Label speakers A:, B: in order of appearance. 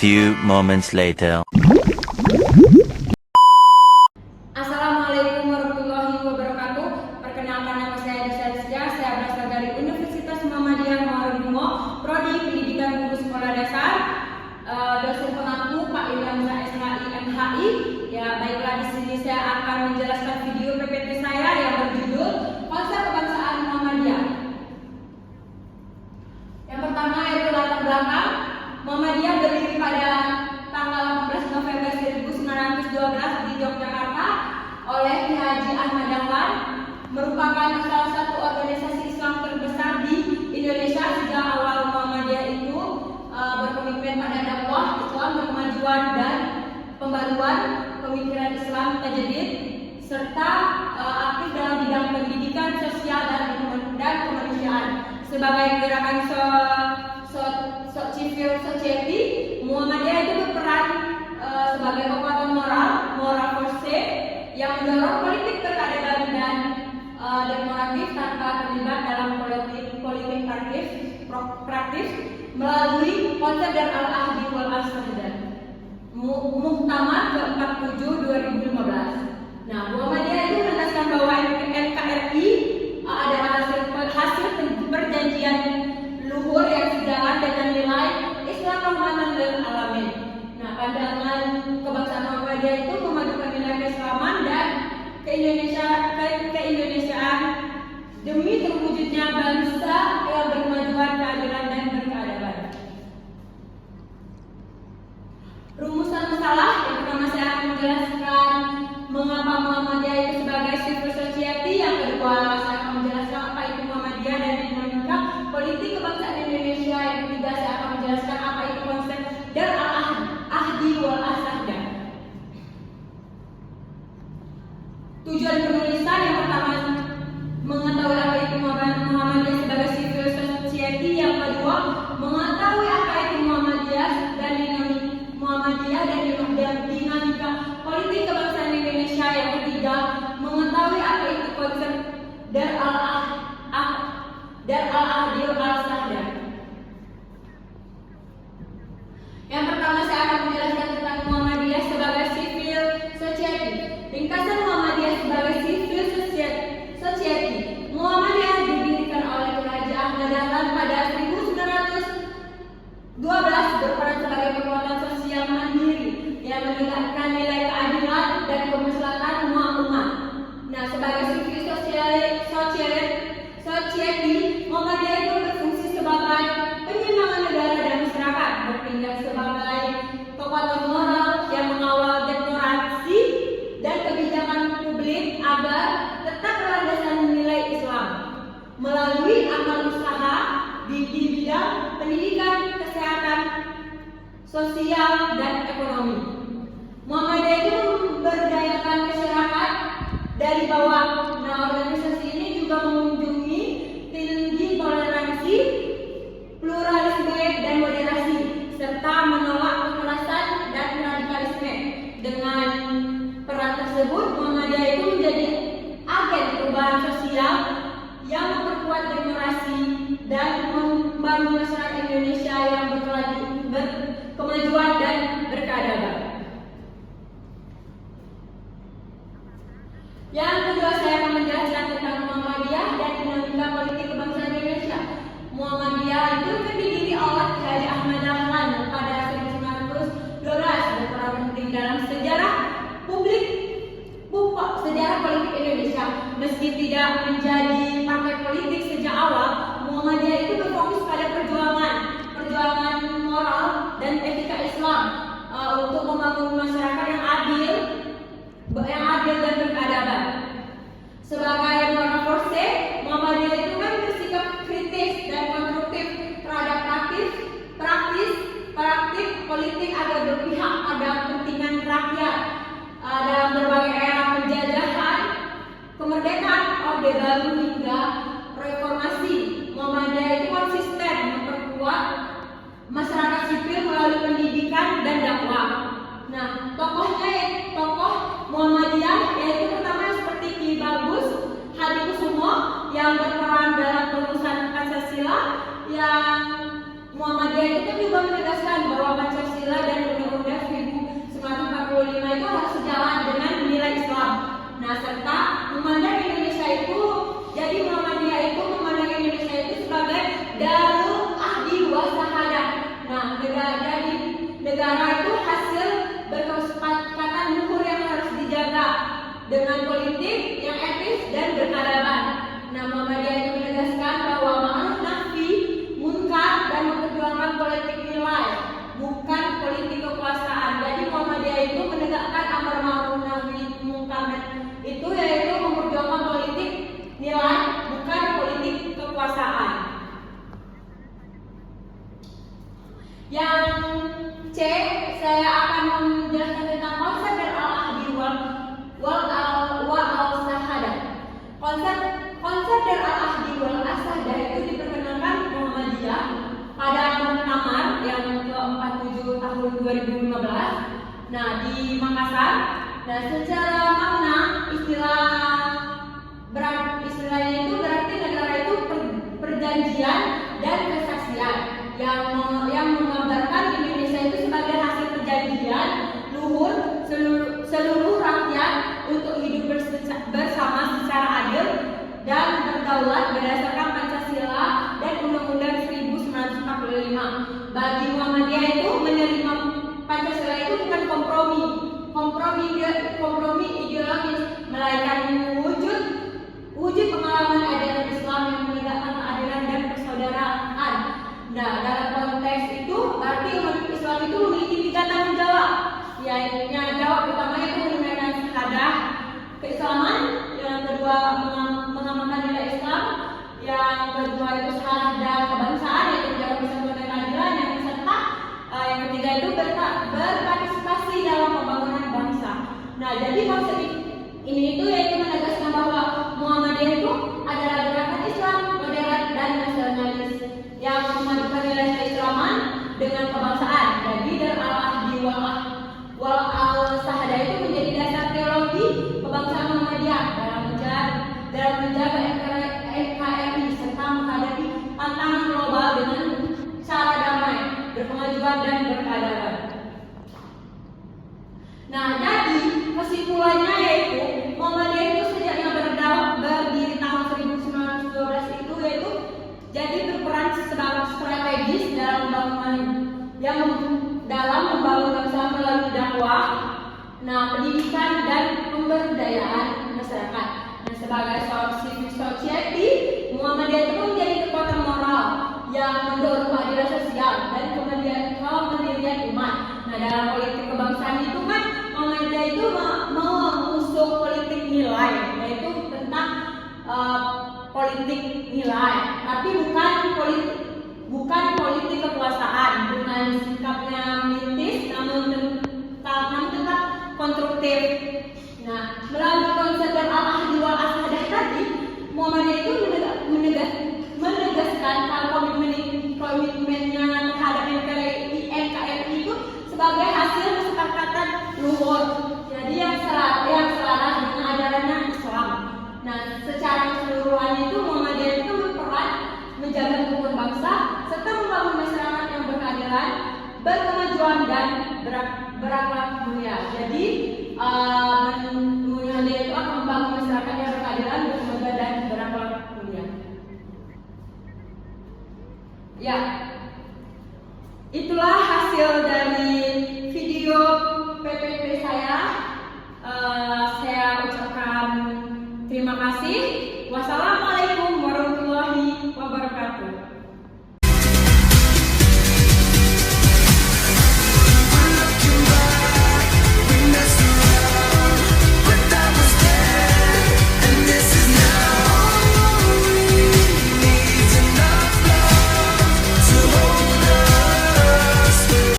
A: few moments later.
B: Assalamualaikum warahmatullahi wabarakatuh. Perkenalkan, nama saya Disa Rizka. Saya berasal dari Universitas Muhammadiyah Muarabungo, Prodi Pendidikan Guru Sekolah Dasar. Dosen pengampu Pak Ilham SHI MHI. Ya, baiklah, di sini saya akan menjelaskan video PPT saya yang berjudul Konsep Kebangsaan Muhammadiyah. Yang pertama yaitu latar belakang. Muhammadiyah berdiri pada tanggal 18 November 1912 di Yogyakarta oleh Ki Haji Ahmad Dahlan, merupakan salah satu organisasi Islam terbesar di Indonesia. Sejak awal Muhammadiyah itu berkomitmen pada dakwah Islam, kemajuan dan pembaruan pemikiran Islam tajdid, serta aktif dalam bidang pendidikan, sosial dan kemanusiaan. Sebagai gerakan civil society, Muhammadiyah itu berperan sebagai kekuatan moral force yang mendorong politik berkeadilan dan demokratis tanpa terlibat dalam politik praktis melalui konsep dan al-ahdi wal al-sahdan Muktamar ke-47 2015. Nah, Muhammadiyah itu menegaskan bahwa NKRI adalah hasil perjanjian luhur yang sejalan dengan nilai Islam rahmatan lil alamin. Nah, pandangan kebangsaan Muhammadiyah itu memadukan nilai keislaman dan keindonesiaan demi terwujudnya bangsa yang berkemajuan, keadilan dan berkeadaban. Rumusan masalah yang pertama saya akan menjelaskan mengapa Muhammadiyah itu sebagai civil society. Yang kedua saya akan menjelaskan apa itu Muhammadiyah dan dinamika politik kebangsaan Indonesia. Yang ketiga saya akan menjelaskan apa itu konsep dan al-ahdi wal al-sahdan. Tujuan penulisan yang pertama mengetahui apa itu Muhammadiyah sebagai civil society. Yang kedua mengetahui apa itu Muhammadiyah dan dinamika politik kebangsaan Indonesia. Yang ketiga mengetahui apa itu konsep dan al-ahdi wal al-sahdan. Yang pertama saya akan menjelaskan tentang Muhammadiyah sebagai civil society. Ringkasan Muhammadiyah sebagai civil society. Muhammadiyah didirikan oleh Ki Haji Ahmad Dahlan pada 1912, berperan sebagai kekuatan sosial mandiri yang meningkatkan nilai keadilan dan kemaslahatan semua umat. Nah, sebagai civil society, Muhammadiyah itu berfungsi sebagai penyeimbang negara dan masyarakat, bertindak sebagai kekuatan moral yang mengawal demokrasi dan kebijakan publik agar tetap berlandaskan nilai Islam melalui amal usaha di bidang pendidikan, kesehatan, sosial dan ekonomi. Muhammadiyah itu memberdayakan masyarakat dari bawah. Nah, organisasi ini juga mengunjungi tinggi toleransi, pluralisme dan moderasi, serta menolak kekerasan dan radikalisme. Dengan peran tersebut, Muhammadiyah itu menjadi agen perubahan sosial yang memperkuat demokrasi dan membangun masyarakat Indonesia yang berkemajuan dan berkeadaban. Yang kedua saya akan menjelaskan tentang Muhammadiyah dan dinamika politik kebangsaan Indonesia. Muhammadiyah itu terdiri oleh Ki Haji Ahmad Dahlan pada 1912, berperan penting dalam sejarah politik Indonesia. Meski tidak menjadi partai politik sejak awal, Muhammadiyah itu berfokus pada perjuangan moral dan etika Islam untuk membangun masyarakat yang adil dan berkeadaban. Sebagai moral force, Muhammadiyah itu kan bersikap kritis dan konstruktif terhadap praktik politik agar berpihak pada kepentingan rakyat dalam berbagai era penjajahan, kemerdekaan Orde Baru hingga reformasi. Muhammadiyah itu konsisten memperkuat masyarakat sipil melalui pendidikan dan dakwah. Nah, tokoh Muhammadiyah yaitu pertama seperti Ki Bagus Hadikusumo yang berperan dalam perumusan Pancasila, yang Muhammadiyah Muhammadiyah itu kan juga menegaskan bahwa Pancasila dan Undang-Undang 1945 itu harus sejalan dengan nilai Islam. Nah, serta memandang Indonesia itu, jadi Muhammadiyah itu memandang Indonesia itu sebagai Darul Ahdi wa Syahadah. Nah, negara itu hasil berkesepakatan luhur yang harus dijaga dengan politik yang etis dan berkeadaban. Nah, Muhammadiyah itu menegaskan bahwa ma'ruf nahi munkar dan memperjuangkan politik nilai, bukan politik kekuasaan. Jadi Muhammadiyah itu menegakkan amar ma'ruf nahi munkar itu yaitu memperjuangkan politik nilai, bukan politik kekuasaan. Yang C, saya akan menjelaskan tentang konsep al-ahdi wal al-sahadah. Konsep dari al-ahdi wal al-sahadah itu diperkenalkan Muhammadiyah pada muktamar yang ke-47 tahun 2015. Nah, di Makassar. Nah, secara makna istilahnya itu berarti negara itu perjanjian dan kesaksian yang menggambarkan Indonesia itu sebagai hasil perjanjian luhur seluruh rakyat untuk hidup bersama secara adil dan berdaulat berdasarkan Pancasila dan Undang-Undang 1945. Bagi Muhammadiyah itu menerima Pancasila itu bukan kompromi ideologis, melainkan wujud pengalaman ajaran Islam yang menegakkan keadilan dan persaudaraan. Nah, dalam konteks itu berarti umat Islam itu memiliki 3 tanggung jawab. Yaitu jawab utamanya itu menunaikan syahadah keislaman, yang kedua mengamalkan nilai Islam, yang kedua itu syahadah kebangsaan yaitu menjaga persatuan dan keadilan, yang serta yang ketiga itu berpartisipasi dalam pembangunan bangsa. Nah, jadi konsep ini itu yaitu menegaskan bahwa Muhammadiyah itu adalah gerakan Islam moderat dan nasionalis yang memadukan nilai keislaman dengan kebangsaan. Jadi dari al-ahdi wal al-sahadah itu menjadi dasar teologi kebangsaan Muhammadiyah dalam menjaga NKRI serta menghadapi tantangan global dengan cara damai, berkemajuan dan berkeadaban. Nah, jadi kesimpulannya yaitu Muhammadiyah itu sejak yang berdiri tahun 1912 itu yaitu jadi berperan sebagai strategis dalam membangun bangsa melalui dakwah, pendidikan dan pemberdayaan masyarakat. Nah, sebagai civil society, Muhammadiyah itu menjadi kekuatan moral yang mendorong keadilan sosial dan kemandirian umat. Nah, dalam politik kebangsaan itu kan Muhammadiyah itu mengusung politik nilai, yaitu tentang politik nilai, tapi bukan politik kekuasaan dengan sikapnya militis namun tetap konstruktif. Nah, melalui konsep al-ahdi wal al-sahadah tadi, Muhammadiyah itu menegaskan kalau komitmennya terhadap NKRI itu sebagai hasil kesepakatan luhur. Jadi yang selaras dengan ajarannya Islam. Nah, secara keseluruhan itu Muhammadiyah itu berperan menjaga kerukunan bangsa serta membangun masyarakat yang berkeadilan, berkemajuan dan berakhlak mulia. Jadi